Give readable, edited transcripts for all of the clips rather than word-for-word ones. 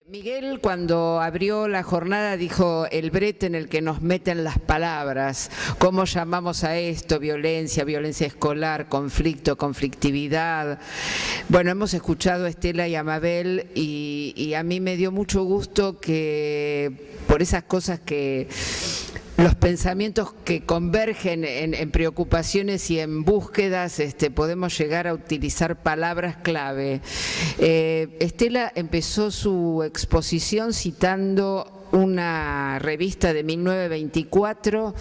Miguel, cuando abrió la jornada, dijo el brete en el que nos meten las palabras. ¿Cómo llamamos a esto? Violencia, violencia escolar, conflicto, conflictividad. Bueno, hemos escuchado a Estela y a Mabel y a mí me dio mucho gusto que por esas cosas que... los pensamientos que convergen en preocupaciones y en búsquedas, podemos llegar a utilizar palabras clave. Estela empezó su exposición citando una revista de 1924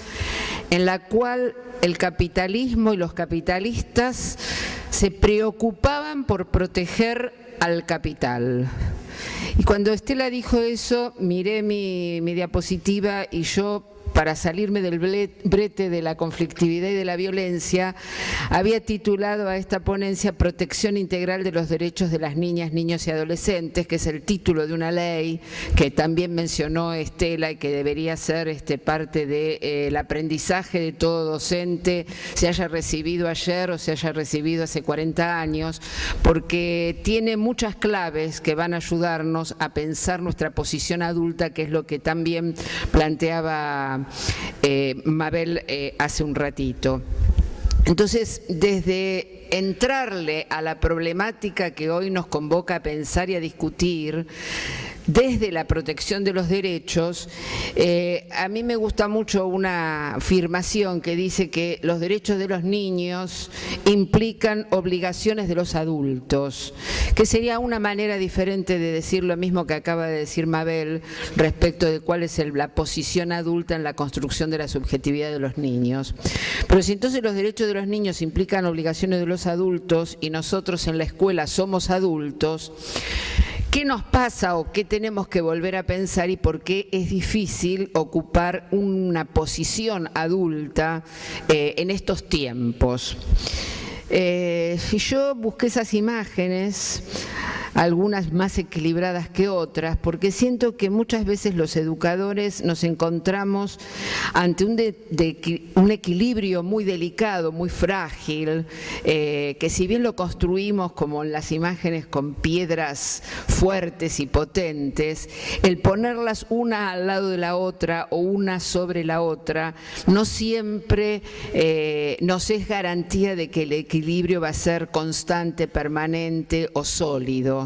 en la cual el capitalismo y los capitalistas se preocupaban por proteger al capital. Y cuando Estela dijo eso, miré mi diapositiva y yo, para salirme del brete de la conflictividad y de la violencia, había titulado a esta ponencia Protección Integral de los Derechos de las Niñas, Niños y Adolescentes, que es el título de una ley que también mencionó Estela y que debería ser parte del aprendizaje de todo docente, se haya recibido ayer o se haya recibido hace 40 años, porque tiene muchas claves que van a ayudarnos a pensar nuestra posición adulta, que es lo que también planteaba Mabel hace un ratito. Entonces, desde entrarle a la problemática que hoy nos convoca a pensar y a discutir, desde la protección de los derechos, a mí me gusta mucho una afirmación que dice que los derechos de los niños implican obligaciones de los adultos, que sería una manera diferente de decir lo mismo que acaba de decir Mabel respecto de cuál es la posición adulta en la construcción de la subjetividad de los niños. Pero si entonces los derechos de los niños implican obligaciones de los adultos y nosotros en la escuela somos adultos, ¿qué nos pasa o qué tenemos que volver a pensar y por qué es difícil ocupar una posición adulta en estos tiempos? Si yo busqué esas imágenes, algunas más equilibradas que otras, porque siento que muchas veces los educadores nos encontramos ante un equilibrio muy delicado, muy frágil, que si bien lo construimos como en las imágenes con piedras fuertes y potentes, el ponerlas una al lado de la otra o una sobre la otra no siempre nos es garantía de que el equilibrio va a ser constante, permanente o sólido.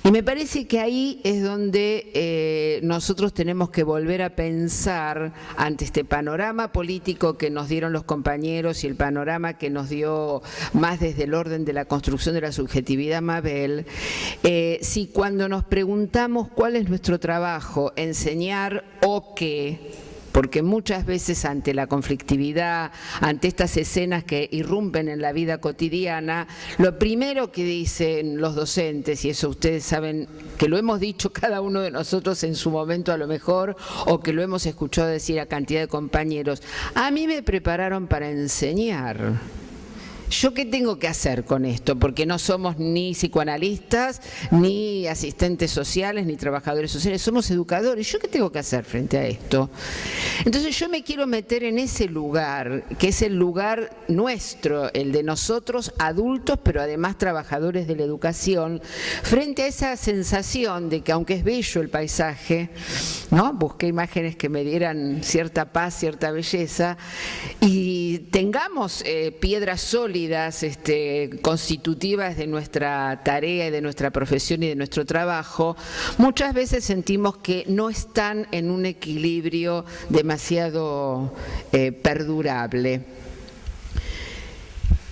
Y me parece que ahí es donde nosotros tenemos que volver a pensar ante este panorama político que nos dieron los compañeros y el panorama que nos dio más desde el orden de la construcción de la subjetividad Mabel, si cuando nos preguntamos cuál es nuestro trabajo, enseñar o qué, porque muchas veces ante la conflictividad, ante estas escenas que irrumpen en la vida cotidiana, lo primero que dicen los docentes, y eso ustedes saben que lo hemos dicho cada uno de nosotros en su momento a lo mejor, o que lo hemos escuchado decir a cantidad de compañeros, a mí me prepararon para enseñar. ¿Yo qué tengo que hacer con esto? Porque no somos ni psicoanalistas, ni asistentes sociales, ni trabajadores sociales, somos educadores. ¿Yo qué tengo que hacer frente a esto? Entonces yo me quiero meter en ese lugar, que es el lugar nuestro, el de nosotros adultos, pero además trabajadores de la educación, frente a esa sensación de que aunque es bello el paisaje, ¿no? Busqué imágenes que me dieran cierta paz, cierta belleza, y tengamos piedras sólidas, constitutivas de nuestra tarea y de nuestra profesión y de nuestro trabajo, muchas veces sentimos que no están en un equilibrio demasiado perdurable.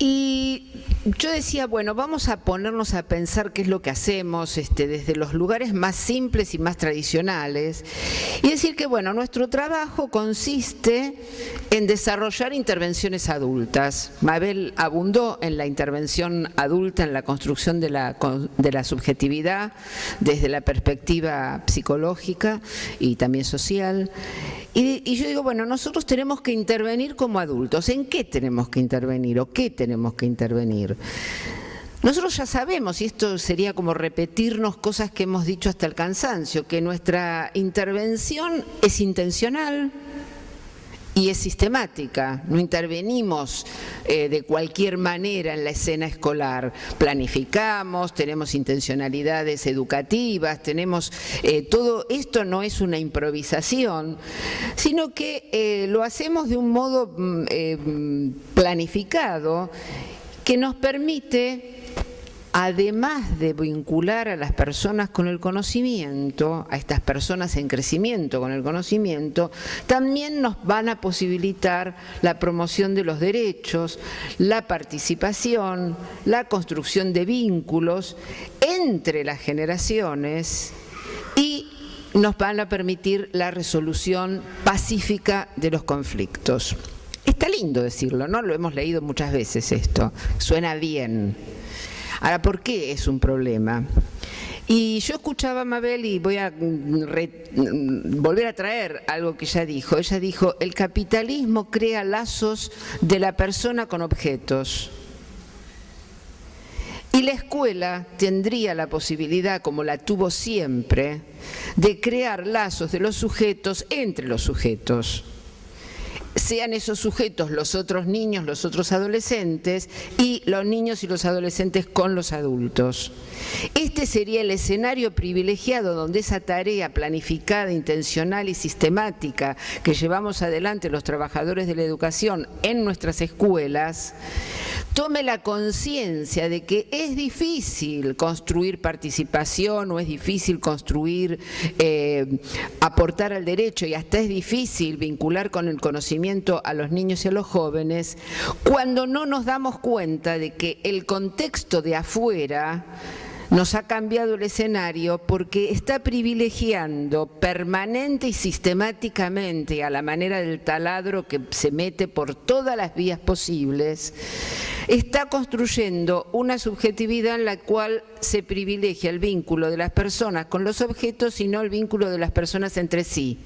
Y yo decía, bueno, vamos a ponernos a pensar qué es lo que hacemos desde los lugares más simples y más tradicionales y decir que, bueno, nuestro trabajo consiste en desarrollar intervenciones adultas. Mabel abundó en la intervención adulta, en la construcción de la subjetividad desde la perspectiva psicológica y también social. Y yo digo, bueno, nosotros tenemos que intervenir como adultos. ¿En qué tenemos que intervenir o qué tenemos que intervenir? Nosotros ya sabemos, y esto sería como repetirnos cosas que hemos dicho hasta el cansancio, que nuestra intervención es intencional y es sistemática, no intervenimos de cualquier manera en la escena escolar. Planificamos, tenemos intencionalidades educativas, tenemos todo esto no es una improvisación, sino que lo hacemos de un modo planificado que nos permite, además de vincular a las personas con el conocimiento, a estas personas en crecimiento con el conocimiento, también nos van a posibilitar la promoción de los derechos, la participación, la construcción de vínculos entre las generaciones y nos van a permitir la resolución pacífica de los conflictos. Está lindo decirlo, ¿no? Lo hemos leído muchas veces esto, suena bien. Ahora, ¿por qué es un problema? Y yo escuchaba a Mabel y voy a volver a traer algo que ella dijo. Ella dijo, el capitalismo crea lazos de la persona con objetos. Y la escuela tendría la posibilidad, como la tuvo siempre, de crear lazos de los sujetos entre los sujetos. Sean esos sujetos los otros niños, los otros adolescentes y los niños y los adolescentes con los adultos. Este sería el escenario privilegiado donde esa tarea planificada, intencional y sistemática que llevamos adelante los trabajadores de la educación en nuestras escuelas tome la conciencia de que es difícil construir participación o es difícil construir, aportar al derecho y hasta es difícil vincular con el conocimiento a los niños y a los jóvenes cuando no nos damos cuenta de que el contexto de afuera nos ha cambiado el escenario porque está privilegiando permanente y sistemáticamente, a la manera del taladro que se mete por todas las vías posibles, está construyendo una subjetividad en la cual se privilegia el vínculo de las personas con los objetos y no el vínculo de las personas entre sí.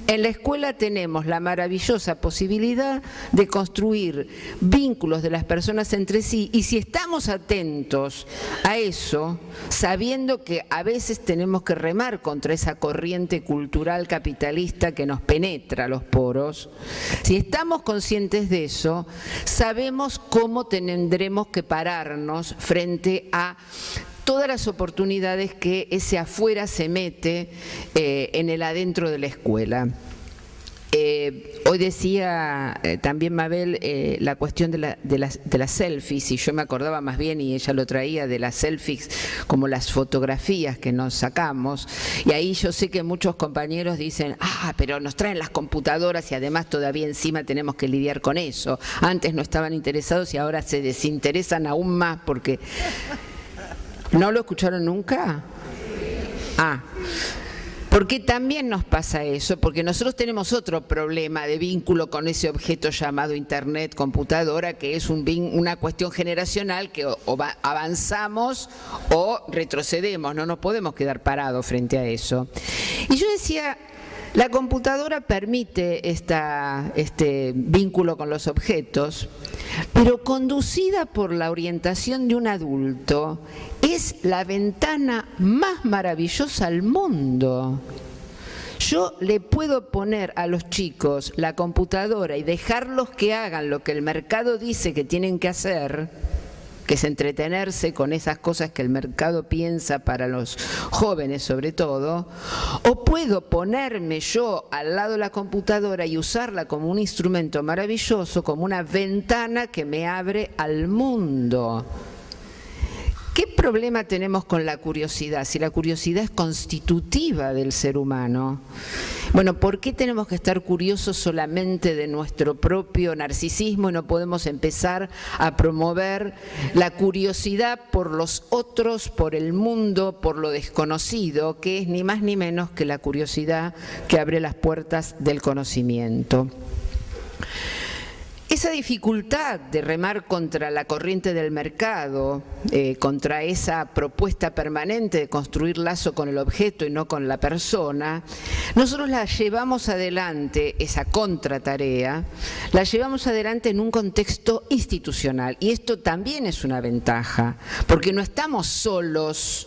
En la escuela tenemos la maravillosa posibilidad de construir vínculos de las personas entre sí y si estamos atentos a eso, sabiendo que a veces tenemos que remar contra esa corriente cultural capitalista que nos penetra los poros, si estamos conscientes de eso, sabemos cómo tendremos que pararnos frente a todas las oportunidades que ese afuera se mete en el adentro de la escuela. Hoy decía también Mabel la cuestión de las selfies, y yo me acordaba más bien, y ella lo traía, de las selfies como las fotografías que nos sacamos, y ahí yo sé que muchos compañeros dicen, pero nos traen las computadoras y además todavía encima tenemos que lidiar con eso. Antes no estaban interesados y ahora se desinteresan aún más porque... ¿No lo escucharon nunca? Porque también nos pasa eso, porque nosotros tenemos otro problema de vínculo con ese objeto llamado Internet, computadora, que es una cuestión generacional que o avanzamos o retrocedemos, no nos podemos quedar parados frente a eso. Y yo decía... La computadora permite este vínculo con los objetos, pero conducida por la orientación de un adulto, es la ventana más maravillosa al mundo. Yo le puedo poner a los chicos la computadora y dejarlos que hagan lo que el mercado dice que tienen que hacer, que es entretenerse con esas cosas que el mercado piensa para los jóvenes sobre todo, o puedo ponerme yo al lado de la computadora y usarla como un instrumento maravilloso, como una ventana que me abre al mundo. ¿Qué problema tenemos con la curiosidad? Si la curiosidad es constitutiva del ser humano. Bueno, ¿por qué tenemos que estar curiosos solamente de nuestro propio narcisismo y no podemos empezar a promover la curiosidad por los otros, por el mundo, por lo desconocido, que es ni más ni menos que la curiosidad que abre las puertas del conocimiento? Esa dificultad de remar contra la corriente del mercado, contra esa propuesta permanente de construir lazo con el objeto y no con la persona, nosotros la llevamos adelante, esa contratarea, la llevamos adelante en un contexto institucional. Y esto también es una ventaja, porque no estamos solos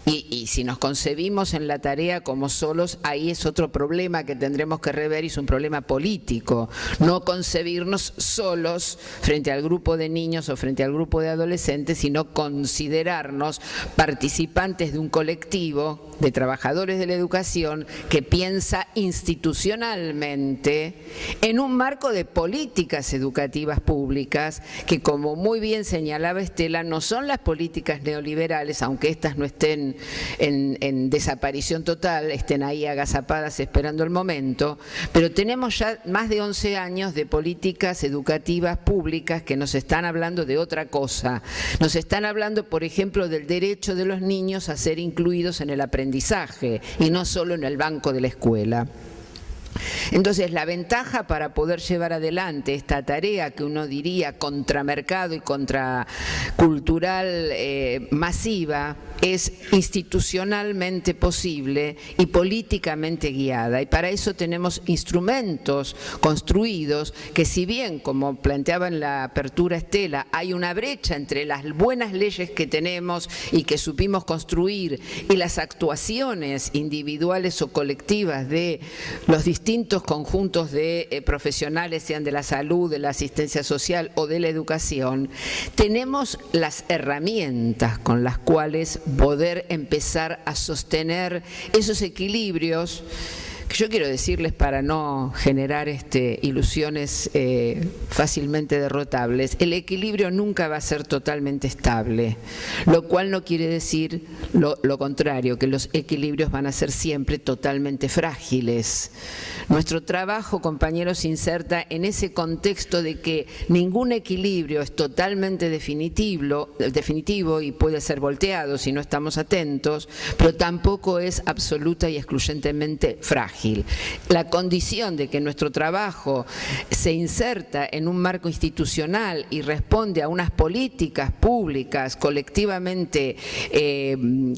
Y si nos concebimos en la tarea como solos, ahí es otro problema que tendremos que rever y es un problema político. No concebirnos solos frente al grupo de niños o frente al grupo de adolescentes, sino considerarnos participantes de un colectivo de trabajadores de la educación que piensa institucionalmente en un marco de políticas educativas públicas que, como muy bien señalaba Estela, no son las políticas neoliberales, aunque estas no estén en desaparición total, estén ahí agazapadas esperando el momento, pero tenemos ya más de 11 años de políticas educativas públicas que nos están hablando de otra cosa. Nos están hablando, por ejemplo, del derecho de los niños a ser incluidos en el aprendizaje y no solo en el banco de la escuela. Entonces, la ventaja para poder llevar adelante esta tarea que uno diría contramercado y contracultural masiva es institucionalmente posible y políticamente guiada. Y para eso tenemos instrumentos construidos que, si bien, como planteaba en la apertura Estela, hay una brecha entre las buenas leyes que tenemos y que supimos construir y las actuaciones individuales o colectivas de los distintos conjuntos de profesionales, sean de la salud, de la asistencia social o de la educación, tenemos las herramientas con las cuales poder empezar a sostener esos equilibrios que yo quiero decirles, para no generar ilusiones fácilmente derrotables. El equilibrio nunca va a ser totalmente estable, lo cual no quiere decir lo contrario, que los equilibrios van a ser siempre totalmente frágiles. Nuestro trabajo, compañeros, se inserta en ese contexto de que ningún equilibrio es totalmente definitivo y puede ser volteado si no estamos atentos, pero tampoco es absoluta y excluyentemente frágil. La condición de que nuestro trabajo se inserta en un marco institucional y responde a unas políticas públicas colectivamente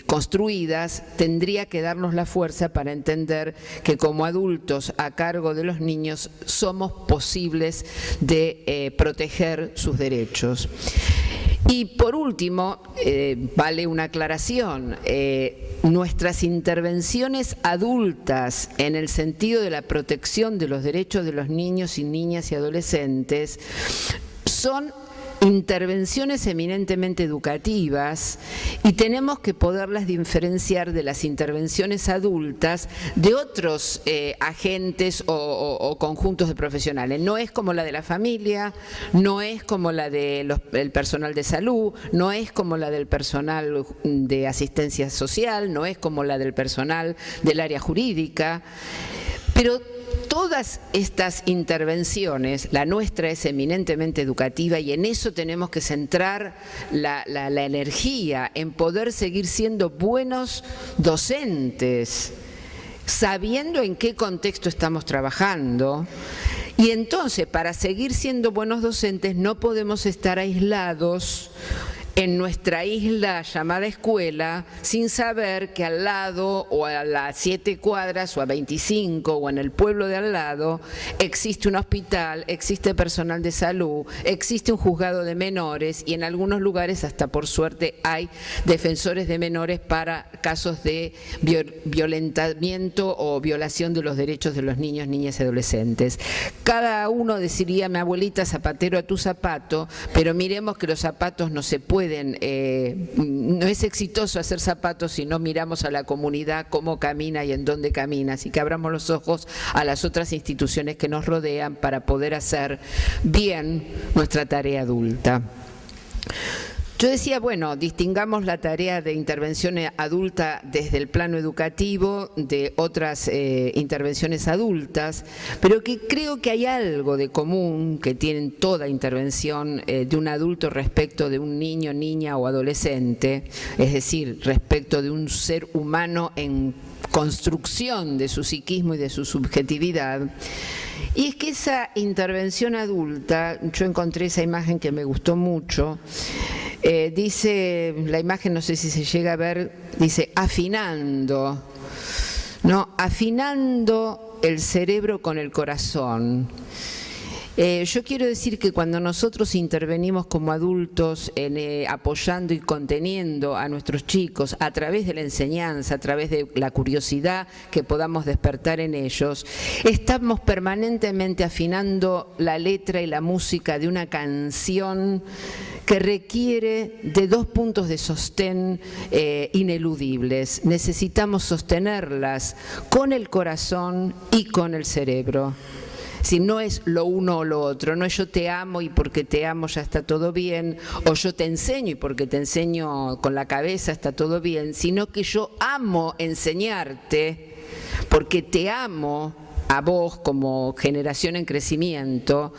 construidas tendría que darnos la fuerza para entender que como adultos a cargo de los niños somos posibles de proteger sus derechos. Y por último, vale una aclaración, nuestras intervenciones adultas en el sentido de la protección de los derechos de los niños y niñas y adolescentes son intervenciones eminentemente educativas y tenemos que poderlas diferenciar de las intervenciones adultas de otros agentes o conjuntos de profesionales. No es como la de la familia, no es como la del personal de salud, no es como la del personal de asistencia social, no es como la del personal del área jurídica, pero todas estas intervenciones, la nuestra es eminentemente educativa y en eso tenemos que centrar la energía, en poder seguir siendo buenos docentes, sabiendo en qué contexto estamos trabajando. Y entonces, para seguir siendo buenos docentes, no podemos estar aislados en nuestra isla llamada escuela, sin saber que al lado o a las 7 cuadras o a 25 o en el pueblo de al lado existe un hospital, existe personal de salud, existe un juzgado de menores y en algunos lugares hasta por suerte hay defensores de menores para casos de violentamiento o violación de los derechos de los niños, niñas y adolescentes. Cada uno deciría, mi abuelita, zapatero a tu zapato, pero miremos que los zapatos no se pueden, no es exitoso hacer zapatos si no miramos a la comunidad cómo camina y en dónde camina, así que abramos los ojos a las otras instituciones que nos rodean para poder hacer bien nuestra tarea adulta. Yo decía, bueno, distingamos la tarea de intervención adulta desde el plano educativo de otras intervenciones adultas, pero que creo que hay algo de común que tienen toda intervención de un adulto respecto de un niño, niña o adolescente, es decir, respecto de un ser humano en construcción de su psiquismo y de su subjetividad. Y es que esa intervención adulta, yo encontré esa imagen que me gustó mucho, dice, la imagen no sé si se llega a ver, dice afinando, ¿no? Afinando el cerebro con el corazón. Yo quiero decir que cuando nosotros intervenimos como adultos apoyando y conteniendo a nuestros chicos a través de la enseñanza, a través de la curiosidad que podamos despertar en ellos, estamos permanentemente afinando la letra y la música de una canción que requiere de 2 puntos de sostén ineludibles. Necesitamos sostenerlas con el corazón y con el cerebro. Si no es lo uno o lo otro, no es yo te amo y porque te amo ya está todo bien, o yo te enseño y porque te enseño con la cabeza está todo bien, sino que yo amo enseñarte porque te amo a vos como generación en crecimiento,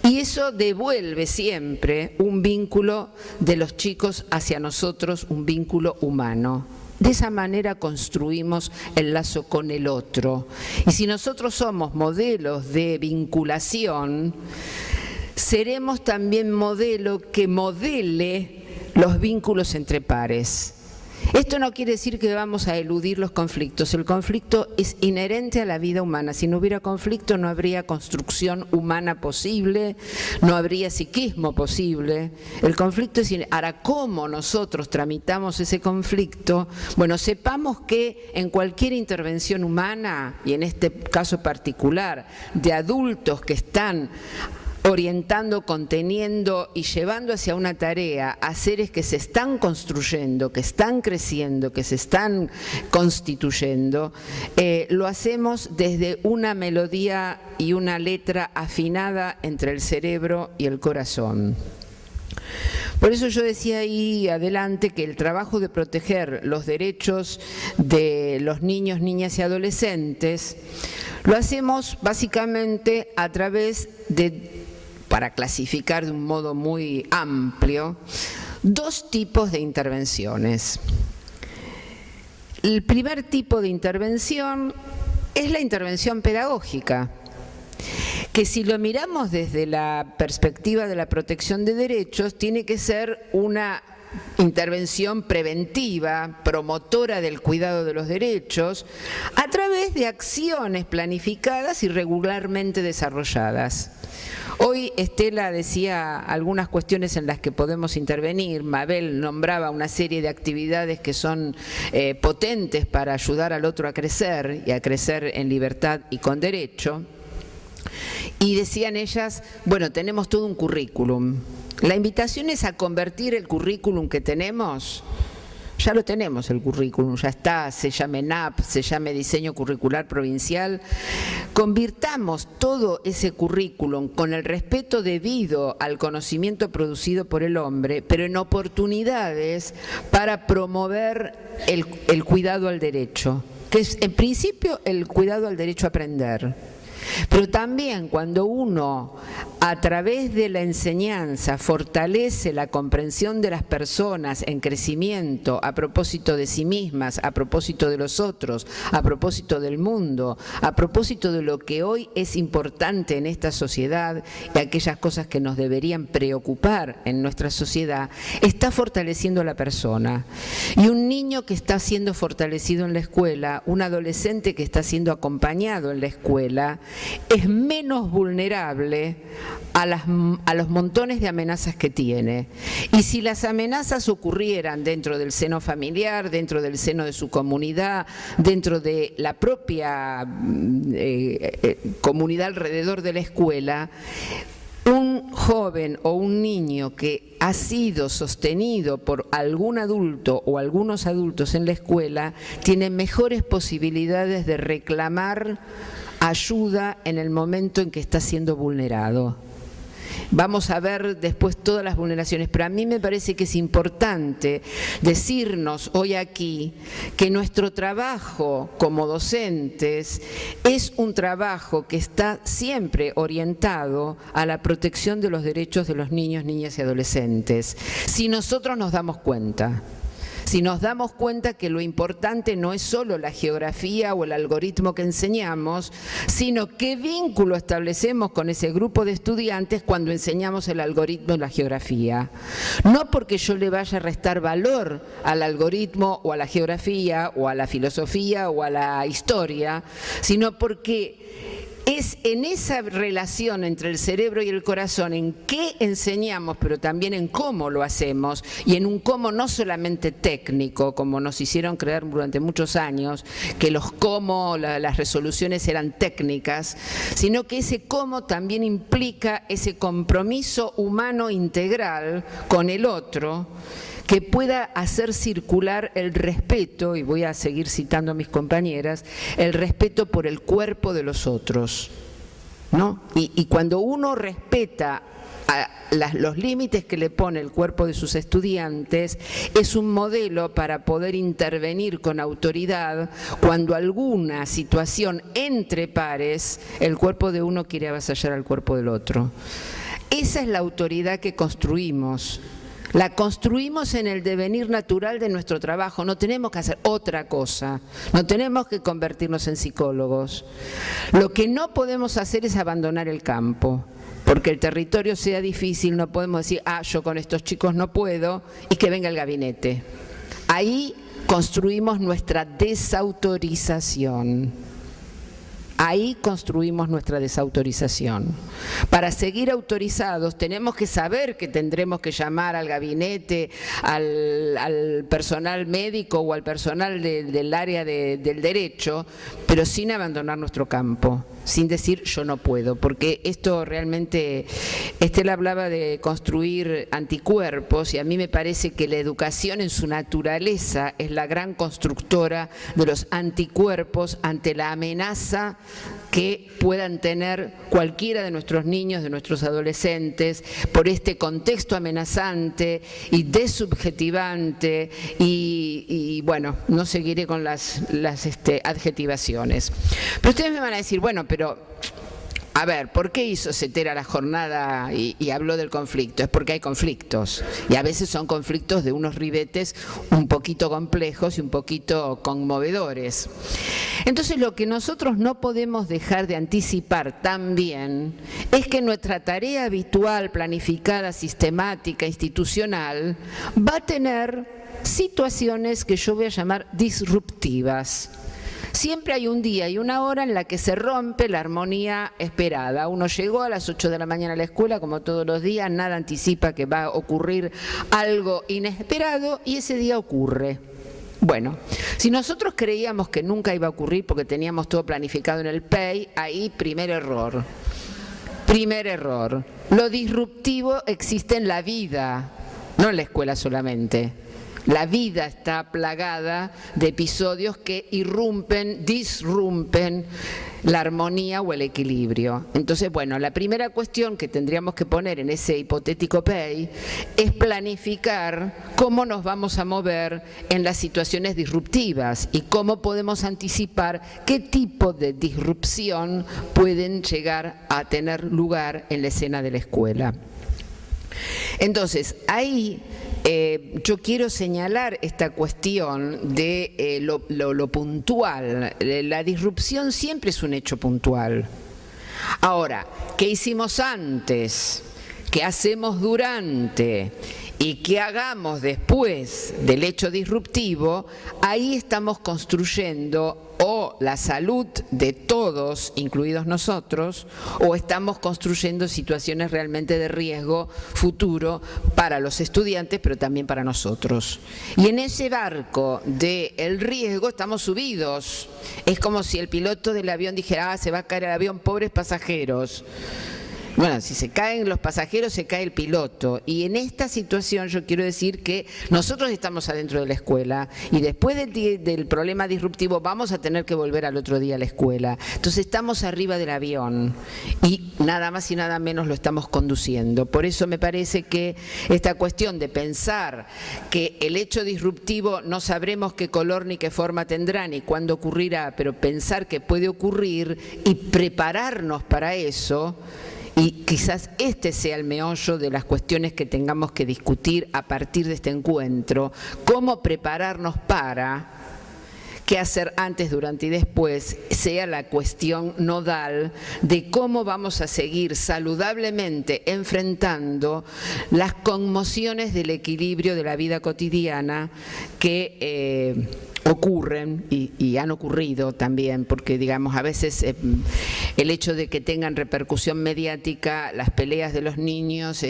y eso devuelve siempre un vínculo de los chicos hacia nosotros, un vínculo humano. De esa manera construimos el lazo con el otro. Y si nosotros somos modelos de vinculación, seremos también modelo que modele los vínculos entre pares. Esto no quiere decir que vamos a eludir los conflictos. El conflicto es inherente a la vida humana. Si no hubiera conflicto, no habría construcción humana posible, no habría psiquismo posible. El conflicto es inherente. Ahora, ¿cómo nosotros tramitamos ese conflicto? Bueno, sepamos que en cualquier intervención humana, y en este caso particular, de adultos que están orientando, conteniendo y llevando hacia una tarea a seres que se están construyendo, que están creciendo, que se están constituyendo, lo hacemos desde una melodía y una letra afinada entre el cerebro y el corazón. Por eso yo decía ahí adelante que el trabajo de proteger los derechos de los niños, niñas y adolescentes lo hacemos básicamente a través de, para clasificar de un modo muy amplio, 2 tipos de intervenciones. El primer tipo de intervención es la intervención pedagógica, que si lo miramos desde la perspectiva de la protección de derechos, tiene que ser una intervención preventiva, promotora del cuidado de los derechos, a través de acciones planificadas y regularmente desarrolladas. Hoy Estela decía algunas cuestiones en las que podemos intervenir. Mabel nombraba una serie de actividades que son potentes para ayudar al otro a crecer y a crecer en libertad y con derecho. Y decían ellas, bueno, tenemos todo un currículum. La invitación es a convertir el currículum que tenemos. Ya lo tenemos el currículum, ya está, se llame NAP, se llame Diseño Curricular Provincial. Convirtamos todo ese currículum con el respeto debido al conocimiento producido por el hombre, pero en oportunidades para promover el cuidado al derecho, que es en principio el cuidado al derecho a aprender. Pero también cuando uno, a través de la enseñanza, fortalece la comprensión de las personas en crecimiento a propósito de sí mismas, a propósito de los otros, a propósito del mundo, a propósito de lo que hoy es importante en esta sociedad y aquellas cosas que nos deberían preocupar en nuestra sociedad, está fortaleciendo a la persona. Y un niño que está siendo fortalecido en la escuela, un adolescente que está siendo acompañado en la escuela, es menos vulnerable a los montones de amenazas que tiene. Y si las amenazas ocurrieran dentro del seno familiar, dentro del seno de su comunidad, dentro de la propia comunidad alrededor de la escuela, un joven o un niño que ha sido sostenido por algún adulto o algunos adultos en la escuela tiene mejores posibilidades de reclamar ayuda en el momento en que está siendo vulnerado. Vamos a ver después todas las vulneraciones, pero a mí me parece que es importante decirnos hoy aquí que nuestro trabajo como docentes es un trabajo que está siempre orientado a la protección de los derechos de los niños, niñas y adolescentes. Si nosotros nos damos cuenta, si nos damos cuenta que lo importante no es solo la geografía o el algoritmo que enseñamos, sino qué vínculo establecemos con ese grupo de estudiantes cuando enseñamos el algoritmo y la geografía. No porque yo le vaya a restar valor al algoritmo o a la geografía o a la filosofía o a la historia, sino porque es en esa relación entre el cerebro y el corazón en qué enseñamos, pero también en cómo lo hacemos, y en un cómo no solamente técnico, como nos hicieron creer durante muchos años, que los cómo, las resoluciones eran técnicas, sino que ese cómo también implica ese compromiso humano integral con el otro, que pueda hacer circular el respeto, y voy a seguir citando a mis compañeras, el respeto por el cuerpo de los otros, ¿no? Y cuando uno respeta los límites que le pone el cuerpo de sus estudiantes, es un modelo para poder intervenir con autoridad cuando alguna situación entre pares, el cuerpo de uno quiere avasallar al cuerpo del otro. Esa es la autoridad que construimos. La construimos en el devenir natural de nuestro trabajo, no tenemos que hacer otra cosa, no tenemos que convertirnos en psicólogos. Lo que no podemos hacer es abandonar el campo, porque el territorio sea difícil, no podemos decir, yo con estos chicos no puedo, y que venga el gabinete. Ahí construimos nuestra desautorización. Ahí construimos nuestra desautorización. Para seguir autorizados tenemos que saber que tendremos que llamar al gabinete, al personal médico o al personal del área del derecho, pero sin abandonar nuestro campo, sin decir yo no puedo, porque esto realmente, Estela hablaba de construir anticuerpos, y a mí me parece que la educación en su naturaleza es la gran constructora de los anticuerpos ante la amenaza que puedan tener cualquiera de nuestros niños, de nuestros adolescentes, por este contexto amenazante y desubjetivante, y bueno, no seguiré con las adjetivaciones. Pero ustedes me van a decir, bueno, pero a ver, ¿por qué hizo Cetera la jornada y habló del conflicto? Es porque hay conflictos, y a veces son conflictos de unos ribetes un poquito complejos y un poquito conmovedores. Entonces, lo que nosotros no podemos dejar de anticipar también es que nuestra tarea habitual, planificada, sistemática, institucional, va a tener situaciones que yo voy a llamar disruptivas. Siempre hay un día y una hora en la que se rompe la armonía esperada. Uno llegó a las 8 de la mañana a la escuela, como todos los días, nada anticipa que va a ocurrir algo inesperado, y ese día ocurre. Bueno, si nosotros creíamos que nunca iba a ocurrir porque teníamos todo planificado en el PEI, ahí primer error. Primer error. Lo disruptivo existe en la vida, no en la escuela solamente. La vida está plagada de episodios que disrumpen la armonía o el equilibrio. Entonces, bueno, la primera cuestión que tendríamos que poner en ese hipotético PEI es planificar cómo nos vamos a mover en las situaciones disruptivas y cómo podemos anticipar qué tipo de disrupción pueden llegar a tener lugar en la escena de la escuela. Entonces, ahí yo quiero señalar esta cuestión de lo puntual. La disrupción siempre es un hecho puntual. Ahora, ¿qué hicimos antes? ¿Qué hacemos durante? ¿Y qué hagamos después del hecho disruptivo? Ahí estamos construyendo o la salud de todos, incluidos nosotros, o estamos construyendo situaciones realmente de riesgo futuro para los estudiantes, pero también para nosotros. Y en ese barco del riesgo estamos subidos. Es como si el piloto del avión dijera, se va a caer el avión, pobres pasajeros. Bueno, si se caen los pasajeros, se cae el piloto. Y en esta situación yo quiero decir que nosotros estamos adentro de la escuela y después del problema disruptivo vamos a tener que volver al otro día a la escuela. Entonces estamos arriba del avión y nada más y nada menos lo estamos conduciendo. Por eso me parece que esta cuestión de pensar que el hecho disruptivo no sabremos qué color ni qué forma tendrá ni cuándo ocurrirá, pero pensar que puede ocurrir y prepararnos para eso. Y quizás este sea el meollo de las cuestiones que tengamos que discutir a partir de este encuentro. Cómo prepararnos para, qué hacer antes, durante y después, sea la cuestión nodal de cómo vamos a seguir saludablemente enfrentando las conmociones del equilibrio de la vida cotidiana que ocurren y han ocurrido también, porque digamos a veces el hecho de que tengan repercusión mediática, las peleas de los niños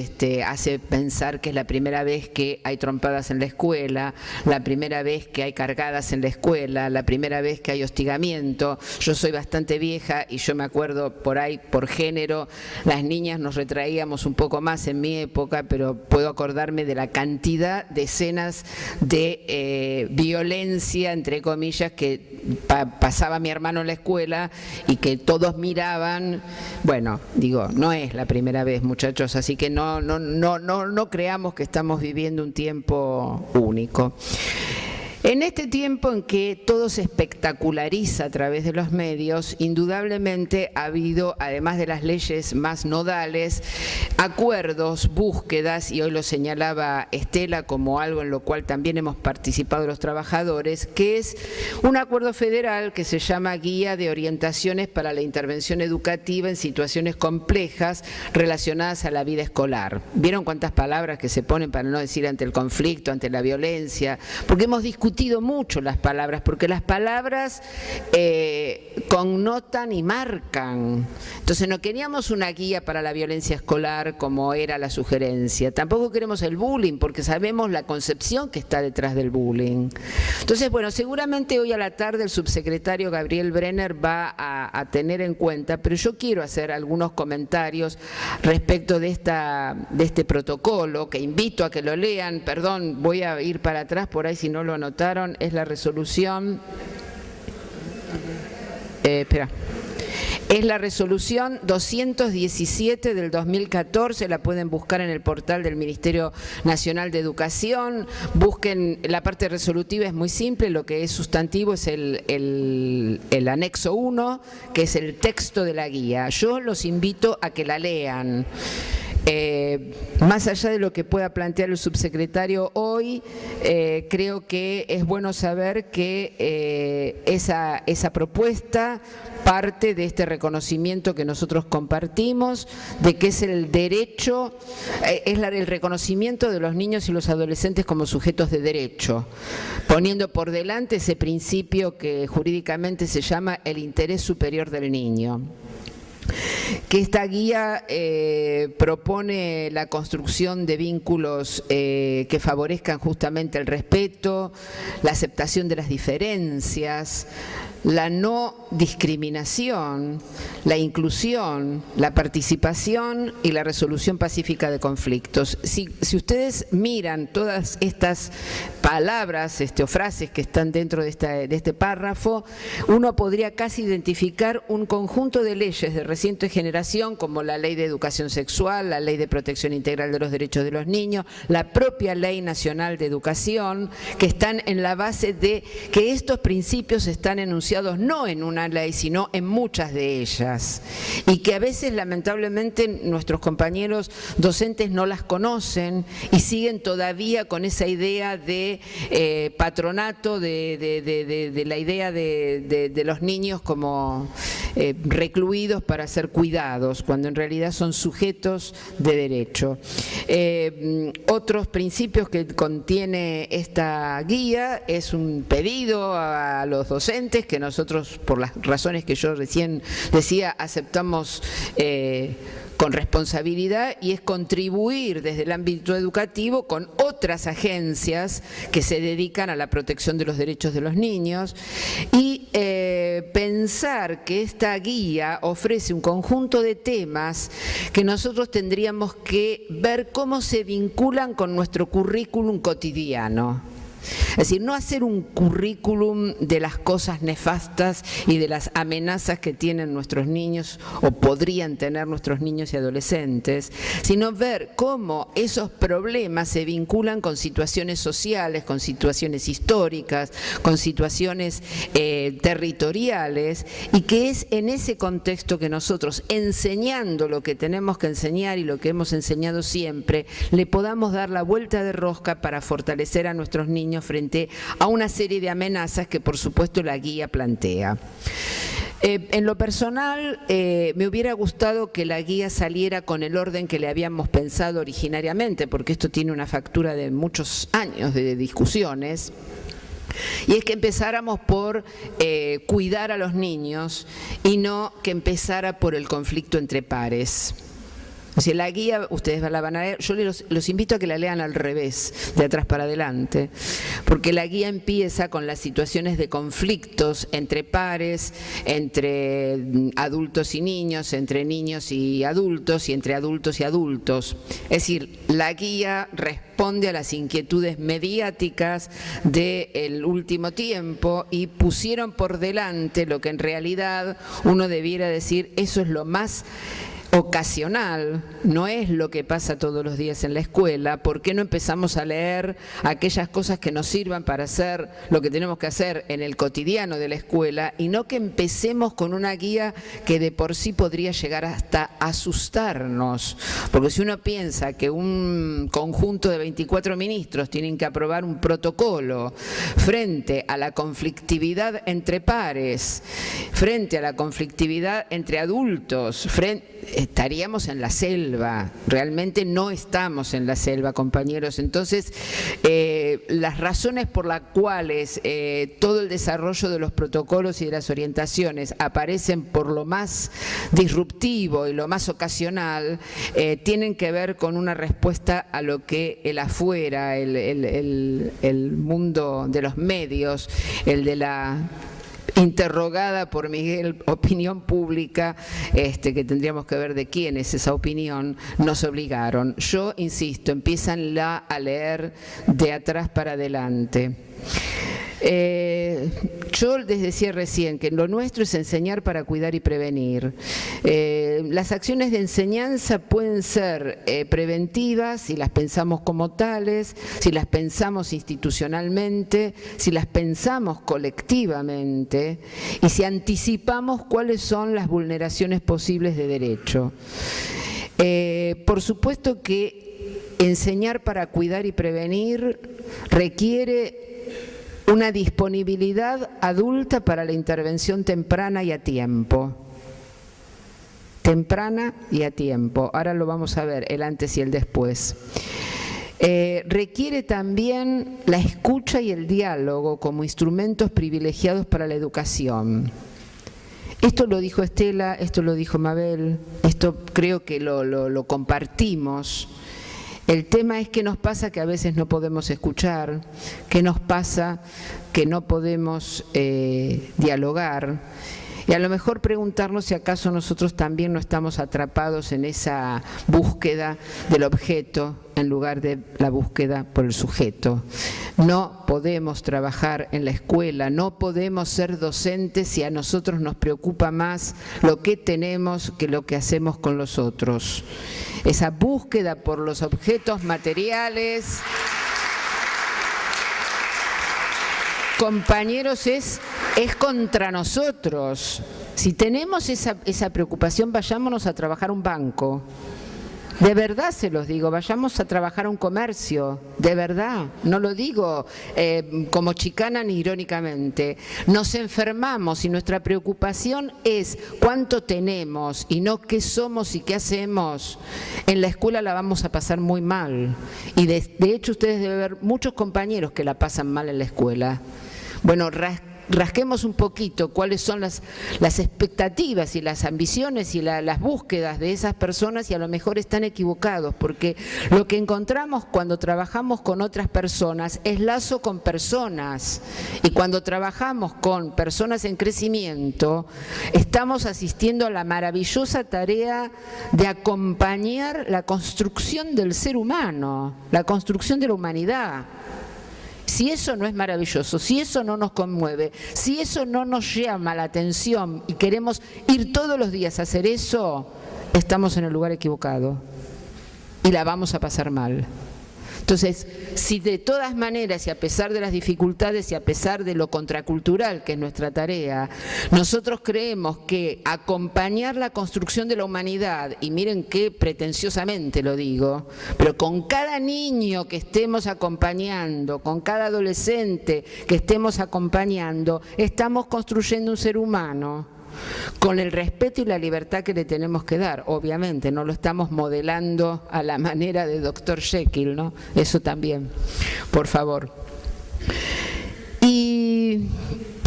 hace pensar que es la primera vez que hay trompadas en la escuela, la primera vez que hay cargadas en la escuela, la primera vez que hay hostigamiento. Yo soy bastante vieja y yo me acuerdo por ahí, por género, las niñas nos retraíamos un poco más en mi época, pero puedo acordarme de la cantidad de escenas de violencia, entre comillas, que pasaba mi hermano en la escuela y que todos miraban. Bueno, digo, no es la primera vez, muchachos, así que no creamos que estamos viviendo un tiempo único. En este tiempo en que todo se espectaculariza a través de los medios, indudablemente ha habido, además de las leyes más nodales, acuerdos, búsquedas, y hoy lo señalaba Estela como algo en lo cual también hemos participado los trabajadores, que es un acuerdo federal que se llama Guía de Orientaciones para la Intervención Educativa en Situaciones Complejas relacionadas a la vida escolar. ¿Vieron cuántas palabras que se ponen para no decir ante el conflicto, ante la violencia? Porque hemos discutido mucho las palabras, porque las palabras connotan y marcan. Entonces no queríamos una guía para la violencia escolar como era la sugerencia, tampoco queremos el bullying porque sabemos la concepción que está detrás del bullying. Entonces, bueno, seguramente hoy a la tarde el subsecretario Gabriel Brenner va a tener en cuenta, pero yo quiero hacer algunos comentarios respecto de este protocolo, que invito a que lo lean. Perdón, voy a ir para atrás por ahí si no lo anotaron. Es la resolución, es la resolución 217 del 2014, la pueden buscar en el portal del Ministerio Nacional de Educación. Busquen, la parte resolutiva es muy simple, lo que es sustantivo es el anexo 1, que es el texto de la guía. Yo los invito a que la lean. Más allá de lo que pueda plantear el subsecretario hoy, creo que es bueno saber que esa propuesta parte de este reconocimiento que nosotros compartimos, de que es el derecho, el reconocimiento de los niños y los adolescentes como sujetos de derecho, poniendo por delante ese principio que jurídicamente se llama el interés superior del niño. Que esta guía propone la construcción de vínculos que favorezcan justamente el respeto, la aceptación de las diferencias, la no discriminación, la inclusión, la participación y la resolución pacífica de conflictos. Si ustedes miran todas estas palabras o frases que están dentro de este párrafo, uno podría casi identificar un conjunto de leyes de reciente generación, como la Ley de Educación Sexual, la Ley de Protección Integral de los Derechos de los Niños, la propia Ley Nacional de Educación, que están en la base de que estos principios están enunciados no en una ley, sino en muchas de ellas, y que a veces lamentablemente nuestros compañeros docentes no las conocen y siguen todavía con esa idea de patronato, de la idea de los niños como recluidos para ser cuidados, cuando en realidad son sujetos de derecho. Otros principios que contiene esta guía es un pedido a los docentes que nosotros, por las razones que yo recién decía, aceptamos con responsabilidad, y es contribuir desde el ámbito educativo con otras agencias que se dedican a la protección de los derechos de los niños, y pensar que esta guía ofrece un conjunto de temas que nosotros tendríamos que ver cómo se vinculan con nuestro currículum cotidiano. Es decir, no hacer un currículum de las cosas nefastas y de las amenazas que tienen nuestros niños o podrían tener nuestros niños y adolescentes, sino ver cómo esos problemas se vinculan con situaciones sociales, con situaciones históricas, con situaciones territoriales, y que es en ese contexto que nosotros, enseñando lo que tenemos que enseñar y lo que hemos enseñado siempre, le podamos dar la vuelta de rosca para fortalecer a nuestros niños frente a una serie de amenazas que por supuesto la guía plantea. En lo personal, me hubiera gustado que la guía saliera con el orden que le habíamos pensado originariamente, porque esto tiene una factura de muchos años de discusiones. Y es que empezáramos por cuidar a los niños y no que empezara por el conflicto entre pares. O sea, la guía, ustedes la van a leer, yo los invito a que la lean al revés, de atrás para adelante, porque la guía empieza con las situaciones de conflictos entre pares, entre adultos y niños, entre niños y entre adultos y adultos. Es decir, la guía responde a las inquietudes mediáticas del último tiempo y pusieron por delante lo que en realidad uno debiera decir, eso es lo más ocasional, no es lo que pasa todos los días en la escuela. ¿Por qué no empezamos a leer aquellas cosas que nos sirvan para hacer lo que tenemos que hacer en el cotidiano de la escuela y no que empecemos con una guía que de por sí podría llegar hasta asustarnos? Porque si uno piensa que un conjunto de 24 ministros tienen que aprobar un protocolo frente a la conflictividad entre pares, frente a la conflictividad entre adultos, estaríamos en la selva. Realmente no estamos en la selva, compañeros. Entonces, las razones por las cuales todo el desarrollo de los protocolos y de las orientaciones aparecen por lo más disruptivo y lo más ocasional, tienen que ver con una respuesta a lo que el afuera, el mundo de los medios, el de la interrogada por Miguel opinión pública, que tendríamos que ver de quién es esa opinión, nos obligaron. Yo insisto, empiézanla a leer de atrás para adelante. Yo les decía recién que lo nuestro es enseñar para cuidar y prevenir. Las acciones de enseñanza pueden ser preventivas si las pensamos como tales, si las pensamos institucionalmente, si las pensamos colectivamente y si anticipamos cuáles son las vulneraciones posibles de derecho. Por supuesto que enseñar para cuidar y prevenir requiere una disponibilidad adulta para la intervención temprana y a tiempo. Temprana y a tiempo. Ahora lo vamos a ver, el antes y el después. Requiere también la escucha y el diálogo como instrumentos privilegiados para la educación. Esto lo dijo Estela, esto lo dijo Mabel, esto creo que lo compartimos. El tema es que nos pasa que a veces no podemos escuchar, que nos pasa que no podemos dialogar y a lo mejor preguntarnos si acaso nosotros también no estamos atrapados en esa búsqueda del objeto en lugar de la búsqueda por el sujeto. No podemos trabajar en la escuela, no podemos ser docentes si a nosotros nos preocupa más lo que tenemos que lo que hacemos con los otros. Esa búsqueda por los objetos materiales, compañeros, es contra nosotros. Si tenemos esa preocupación, vayámonos a trabajar un banco. De verdad se los digo, vayamos a trabajar a un comercio, de verdad, no lo digo como chicana ni irónicamente. Nos enfermamos y nuestra preocupación es cuánto tenemos y no qué somos y qué hacemos. En la escuela la vamos a pasar muy mal y de hecho ustedes deben ver muchos compañeros que la pasan mal en la escuela. Bueno, rasquemos un poquito cuáles son las expectativas y las ambiciones y las búsquedas de esas personas y a lo mejor están equivocados, porque lo que encontramos cuando trabajamos con otras personas es lazo con personas y cuando trabajamos con personas en crecimiento estamos asistiendo a la maravillosa tarea de acompañar la construcción del ser humano, la construcción de la humanidad. Si eso no es maravilloso, si eso no nos conmueve, si eso no nos llama la atención y queremos ir todos los días a hacer eso, estamos en el lugar equivocado y la vamos a pasar mal. Entonces, si de todas maneras y a pesar de las dificultades y a pesar de lo contracultural que es nuestra tarea, nosotros creemos que acompañar la construcción de la humanidad, y miren qué pretenciosamente lo digo, pero con cada niño que estemos acompañando, con cada adolescente que estemos acompañando, estamos construyendo un ser humano con el respeto y la libertad que le tenemos que dar. Obviamente, no lo estamos modelando a la manera de Dr. Jekyll, ¿no? Eso también, por favor. Y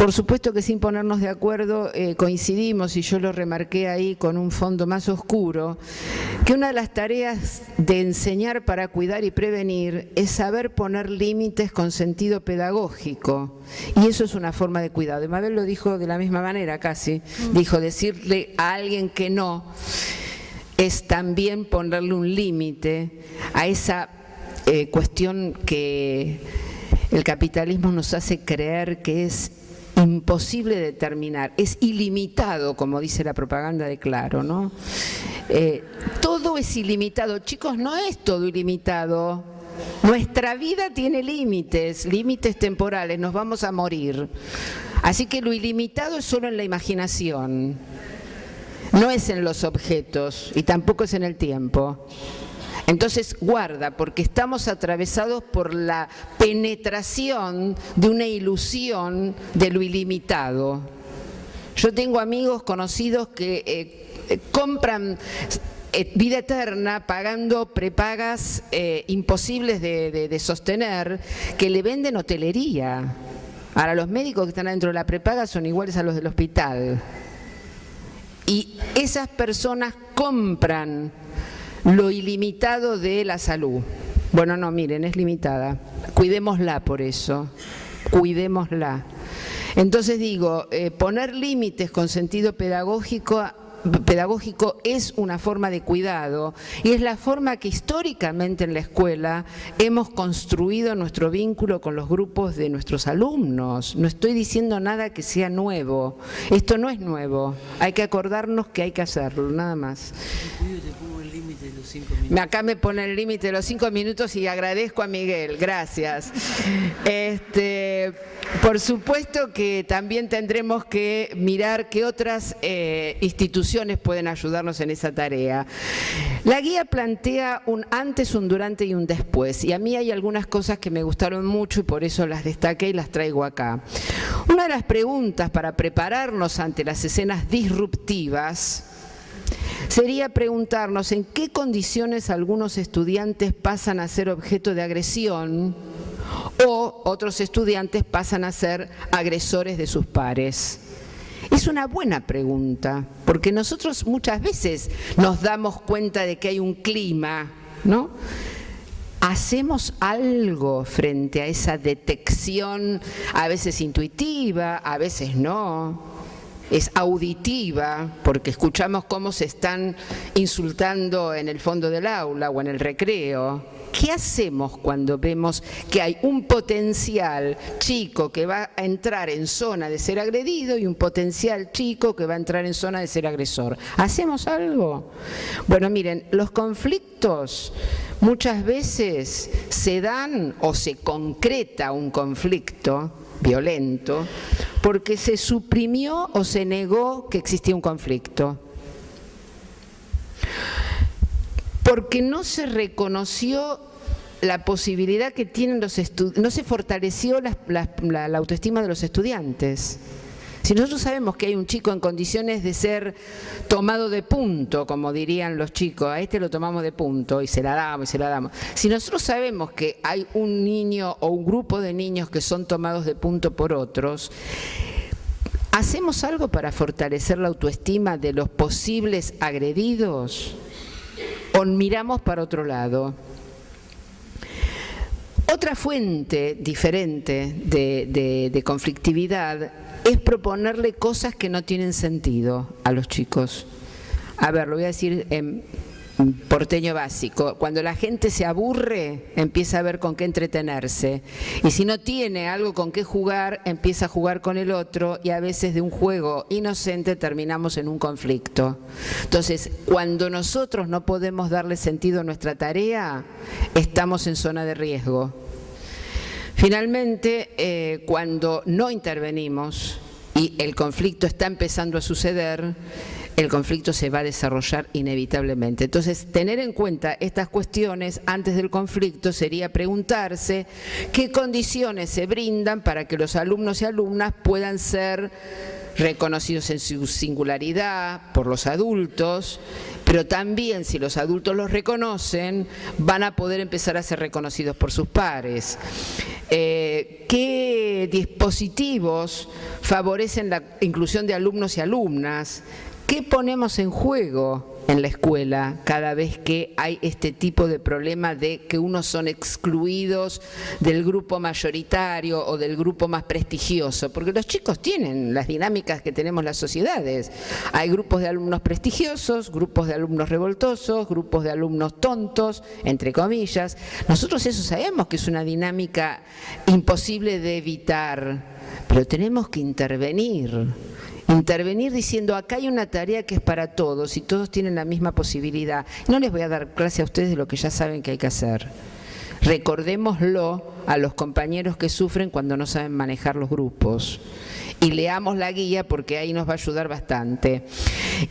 Por supuesto que sin ponernos de acuerdo coincidimos, y yo lo remarqué ahí con un fondo más oscuro, que una de las tareas de enseñar para cuidar y prevenir es saber poner límites con sentido pedagógico, y eso es una forma de cuidado. Y Mabel lo dijo de la misma manera casi, dijo, decirle a alguien que no es también ponerle un límite a esa cuestión que el capitalismo nos hace creer que es imposible determinar, es ilimitado, como dice la propaganda de Claro, ¿no? Todo es ilimitado. Chicos, no es todo ilimitado. Nuestra vida tiene límites, límites temporales, nos vamos a morir. Así que lo ilimitado es solo en la imaginación, no es en los objetos y tampoco es en el tiempo. Entonces guarda, porque estamos atravesados por la penetración de una ilusión de lo ilimitado. Yo tengo amigos conocidos que compran vida eterna pagando prepagas imposibles de sostener, que le venden hotelería. Ahora, los médicos que están adentro de la prepaga son iguales a los del hospital. Y esas personas compran lo ilimitado de la salud. Bueno, no, miren, es limitada. Cuidémosla por eso, cuidémosla. Entonces digo, poner límites con sentido pedagógico es una forma de cuidado, y es la forma que históricamente en la escuela hemos construido nuestro vínculo con los grupos de nuestros alumnos. No estoy diciendo nada que sea nuevo, esto no es nuevo, hay que acordarnos que hay que hacerlo, nada más. Acá me pone el límite de los 5 minutos y agradezco a Miguel, gracias. Por supuesto que también tendremos que mirar qué otras instituciones pueden ayudarnos en esa tarea. La guía plantea un antes, un durante y un después, y a mí hay algunas cosas que me gustaron mucho y por eso las destaqué y las traigo acá. Una de las preguntas para prepararnos ante las escenas disruptivas sería preguntarnos en qué condiciones algunos estudiantes pasan a ser objeto de agresión o otros estudiantes pasan a ser agresores de sus pares. Es una buena pregunta, porque nosotros muchas veces nos damos cuenta de que hay un clima, ¿no? ¿Hacemos algo frente a esa detección, a veces intuitiva, a veces no? Es auditiva, porque escuchamos cómo se están insultando en el fondo del aula o en el recreo. ¿Qué hacemos cuando vemos que hay un potencial chico que va a entrar en zona de ser agredido y un potencial chico que va a entrar en zona de ser agresor? ¿Hacemos algo? Bueno, miren, los conflictos muchas veces se dan o se concreta un conflicto violento porque se suprimió o se negó que existía un conflicto, porque no se la posibilidad que tienen los estudiantes, no se fortaleció la autoestima de los estudiantes. Si nosotros sabemos que hay un chico en condiciones de ser tomado de punto, como dirían los chicos, a este lo tomamos de punto y se la damos y se la damos. Si nosotros sabemos que hay un niño o un grupo de niños que son tomados de punto por otros, ¿hacemos algo para fortalecer la autoestima de los posibles agredidos? ¿O miramos para otro lado? Otra fuente diferente de conflictividad es proponerle cosas que no tienen sentido a los chicos. A ver, lo voy a decir en porteño básico. Cuando la gente se aburre, empieza a ver con qué entretenerse. Y si no tiene algo con qué jugar, empieza a jugar con el otro, y a veces de un juego inocente terminamos en un conflicto. Entonces, cuando nosotros no podemos darle sentido a nuestra tarea, estamos en zona de riesgo. Finalmente, cuando no intervenimos y el conflicto está empezando a suceder, el conflicto se va a desarrollar inevitablemente. Entonces, tener en cuenta estas cuestiones antes del conflicto sería preguntarse qué condiciones se brindan para que los alumnos y alumnas puedan ser reconocidos en su singularidad por los adultos, pero también si los adultos los reconocen, van a poder empezar a ser reconocidos por sus pares. ¿Qué dispositivos favorecen la inclusión de alumnos y alumnas? ¿Qué ponemos en juego en la escuela cada vez que hay este tipo de problema de que unos son excluidos del grupo mayoritario o del grupo más prestigioso? Porque los chicos tienen las dinámicas que tenemos las sociedades. Hay grupos de alumnos prestigiosos, grupos de alumnos revoltosos, grupos de alumnos tontos, entre comillas. Nosotros eso sabemos que es una dinámica imposible de evitar, pero tenemos que intervenir diciendo acá hay una tarea que es para todos y todos tienen la misma posibilidad. No les voy a dar clase a ustedes de lo que ya saben que hay que hacer. Recordémoslo a los compañeros que sufren cuando no saben manejar los grupos. Y leamos la guía porque ahí nos va a ayudar bastante.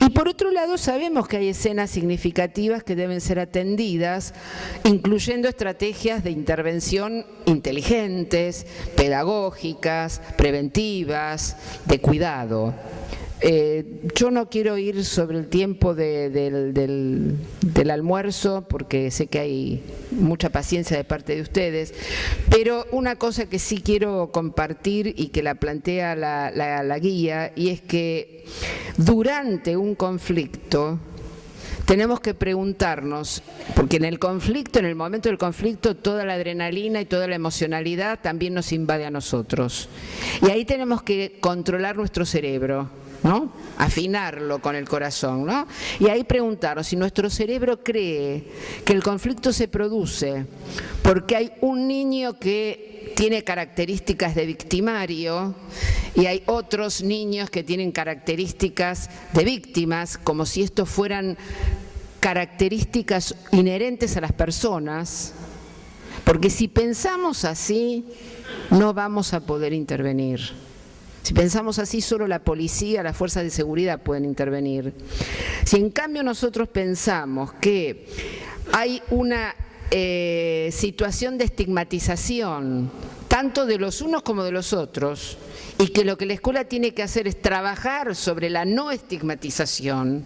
Y por otro lado sabemos que hay escenas significativas que deben ser atendidas, incluyendo estrategias de intervención inteligentes, pedagógicas, preventivas, de cuidado. Yo no quiero ir sobre el tiempo del almuerzo porque sé que hay mucha paciencia de parte de ustedes, pero una cosa que sí quiero compartir y que la plantea la guía, y es que durante un conflicto tenemos que preguntarnos, porque en el conflicto, en el momento del conflicto, toda la adrenalina y toda la emocionalidad también nos invade a nosotros. Y ahí tenemos que controlar nuestro cerebro, ¿no? Afinarlo con el corazón, ¿no? Y ahí preguntarnos si nuestro cerebro cree que el conflicto se produce porque hay un niño que tiene características de victimario y hay otros niños que tienen características de víctimas, como si estos fueran características inherentes a las personas, porque si pensamos así no vamos a poder intervenir. Si pensamos así, solo la policía, las fuerzas de seguridad pueden intervenir. Si en cambio nosotros pensamos que hay una situación de estigmatización, tanto de los unos como de los otros, y que lo que la escuela tiene que hacer es trabajar sobre la no estigmatización,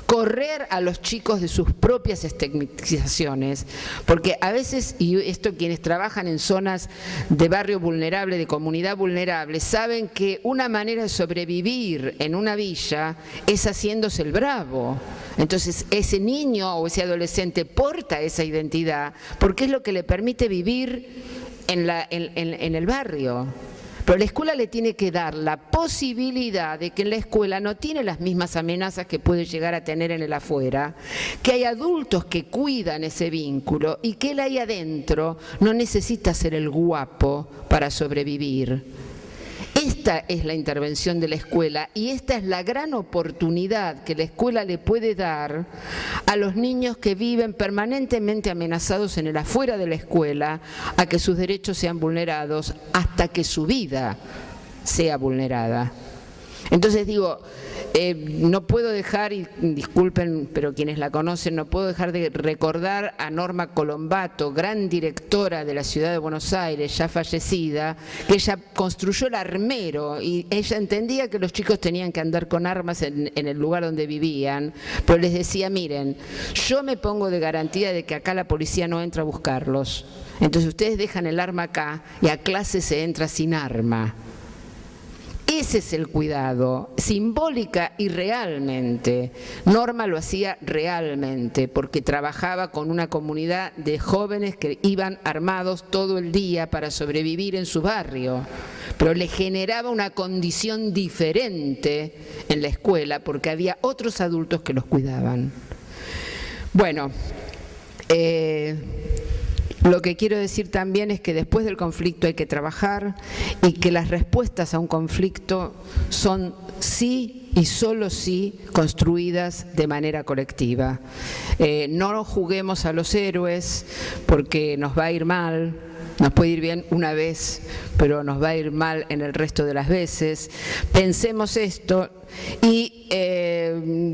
correr a los chicos de sus propias estigmatizaciones, porque a veces, y esto quienes trabajan en zonas de barrio vulnerable, de comunidad vulnerable, saben que una manera de sobrevivir en una villa es haciéndose el bravo. Entonces ese niño o ese adolescente porta esa identidad porque es lo que le permite vivir en el barrio. Pero la escuela le tiene que dar la posibilidad de que en la escuela no tiene las mismas amenazas que puede llegar a tener en el afuera, que hay adultos que cuidan ese vínculo y que él ahí adentro no necesita ser el guapo para sobrevivir. Esta es la intervención de la escuela y esta es la gran oportunidad que la escuela le puede dar a los niños que viven permanentemente amenazados en el afuera de la escuela, a que sus derechos sean vulnerados hasta que su vida sea vulnerada. Entonces digo, no puedo dejar, y disculpen, pero quienes la conocen, no puedo dejar de recordar a Norma Colombato, gran directora de la Ciudad de Buenos Aires, ya fallecida, que ella construyó el armero y ella entendía que los chicos tenían que andar con armas en el lugar donde vivían, pero les decía, miren, yo me pongo de garantía de que acá la policía no entra a buscarlos, entonces ustedes dejan el arma acá y a clase se entra sin arma. Ese es el cuidado, simbólica y realmente. Norma lo hacía realmente porque trabajaba con una comunidad de jóvenes que iban armados todo el día para sobrevivir en su barrio, pero le generaba una condición diferente en la escuela porque había otros adultos que los cuidaban. Bueno, lo que quiero decir también es que después del conflicto hay que trabajar y que las respuestas a un conflicto son sí y solo sí construidas de manera colectiva. No juguemos a los héroes porque nos va a ir mal. Nos puede ir bien una vez, pero nos va a ir mal en el resto de las veces. Pensemos esto y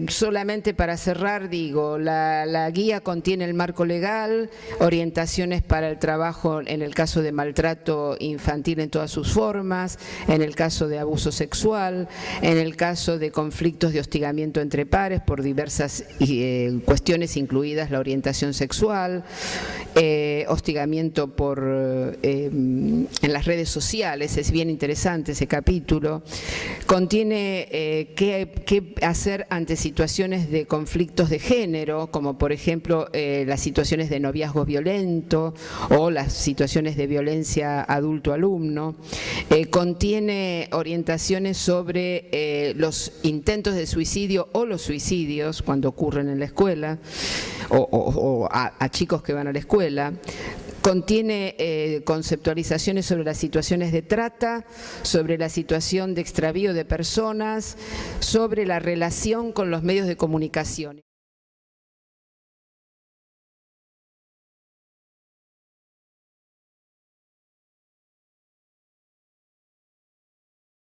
Solamente para cerrar digo, la guía contiene el marco legal, orientaciones para el trabajo en el caso de maltrato infantil en todas sus formas, en el caso de abuso sexual, en el caso de conflictos de hostigamiento entre pares por diversas cuestiones incluidas la orientación sexual, hostigamiento en las redes sociales, es bien interesante ese capítulo. Contiene qué hacer ante situaciones de conflictos de género, como por ejemplo las situaciones de noviazgo violento o las situaciones de violencia adulto-alumno. Contiene orientaciones sobre los intentos de suicidio o los suicidios cuando ocurren en la escuela o a chicos que van a la escuela. Contiene conceptualizaciones sobre las situaciones de trata, sobre la situación de extravío de personas, sobre la relación con los medios de comunicación.